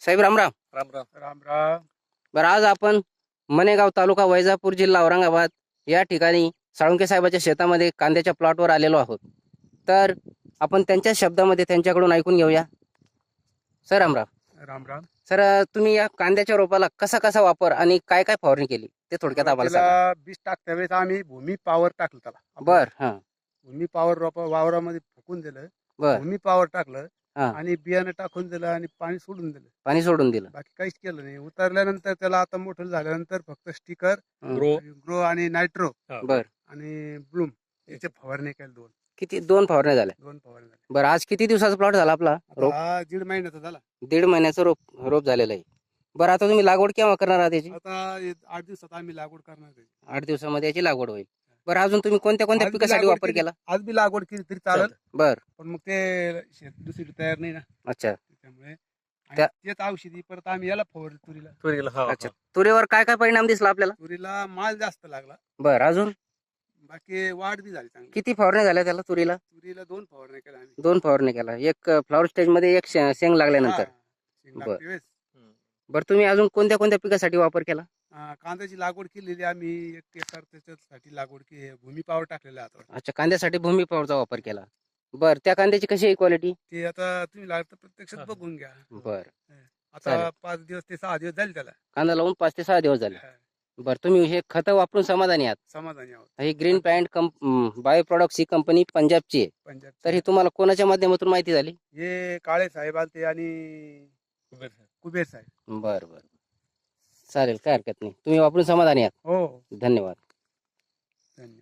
साहेब राम राम. राम राम. राम राम. बरं, आज आपण मनेगाव तालुका वैजापूर जिल्हा औरंगाबाद या ठिकाणी साळुंके साहेबाच्या शेतामध्ये कांद्याच्या प्लॉटवर आलेलो आहोत. तर आपण त्यांच्या शब्दामध्ये त्यांच्याकडून ऐकून घेऊया. सर राम राम. राम राम. सर, तुम्ही या कांद्याच्या रोपाला कसा कसा वापर आणि काय काय फवारणी केली ते थोडक्यात आम्हाला सांगा. त्याला बीज टाकत्या वेळेस आम्ही भूमी पॉवर टाकलं त्याला. बर. हा. भूमी पॉवर रोप वावरामध्ये फुकून दिलं. बर. भूमी पॉवर टाकलं हा. आणि बियाणं टाकून दिलं आणि पाणी सोडून दिलं. पाणी सोडून दिलं. बाकी काहीच केलं नाही. उतरल्यानंतर त्याला आता मोठं झाल्यानंतर फक्त स्टिकर, ग्रो आणि नायट्रो बर. आणि ब्लूम याचे फवारणी केल्या. किती? 2 फवारण्या झाल्या. 2 फवारणी झाल्या. बरं, आज किती दिवसाचा प्लॉट झाला आपला? रोप हा 1.5 महिन्याचा झाला. 1.5 महिन्याचं रोप झालेलं आहे. बरं, आता तुम्ही लागवड केव्हा करणार आहात याची? आता 8 दिवसात आम्ही लागवड करणार आहे. 8 दिवसामध्ये याची लागवड होईल. बरं, अजून तुम्ही कोणत्या कोणत्या आज बी पिकासाठी लागवड वापर केली. केला? आज बी लागवड केली तरी चालेल. बर. पण मग ते शेत दुसरी तयार नाही ना, अच्छा. त्यामुळे आणि त्या- तेच औषधी परत आम्ही याला फवारली तुरीला. तुरीला हा अच्छा. तुरीवर काय काय परिणाम दिसला आपल्याला? तुरीला माल जास्त लागला. बर. अजून बाकी वाढ बी झाली चांगली. किती फवारण्या झाल्या त्याला तुरीला? तुरीला 2 फवारण्या केल्या आम्ही. 2 फवारण्या केला. एक फ्लॉवर स्टेज मध्ये, एक शेंग लागल्यानंतर. हा, शेंग लागते वेळेस. बरं, तुम्ही अजून कोणत्या कोणत्या पिकासाठी वापर केला? कांद्याची लागवड केलेली आम्ही 1 एकर त्याच्यासाठी लागवड केली. भूमी पावर टाकलेला आहे आता. अच्छा, कांद्यासाठी भूमी पॉवरचा वापर केला. बर, त्या कांद्याची कशी आहे क्वालिटी? ते आता तुम्ही लागतं प्रत्यक्षात बघून घ्या. बर. आता चालेल. 5 दिवस ते 6 दिवस झाले त्याला. कांदा लावून 5 ते 6 दिवस झाले. हा, बरं, तुम्ही हे खतं वापरून समाधानी आहात? समाधानी आहोत. ही ग्रीन पॅन्ट बायो प्रॉडक्ट्स ही कंपनी पंजाबची आहे. पंजाब तर ही तुम्हाला कोणाच्या माध्यमातून माहिती झाली? हे काळे साहेब आलते आणि कुबेर साहेब. बर बर, चालेल, काय हरकत नाही. तुम्ही वापरून समाधानी आहात. हो, धन्यवाद. धन्यवाद.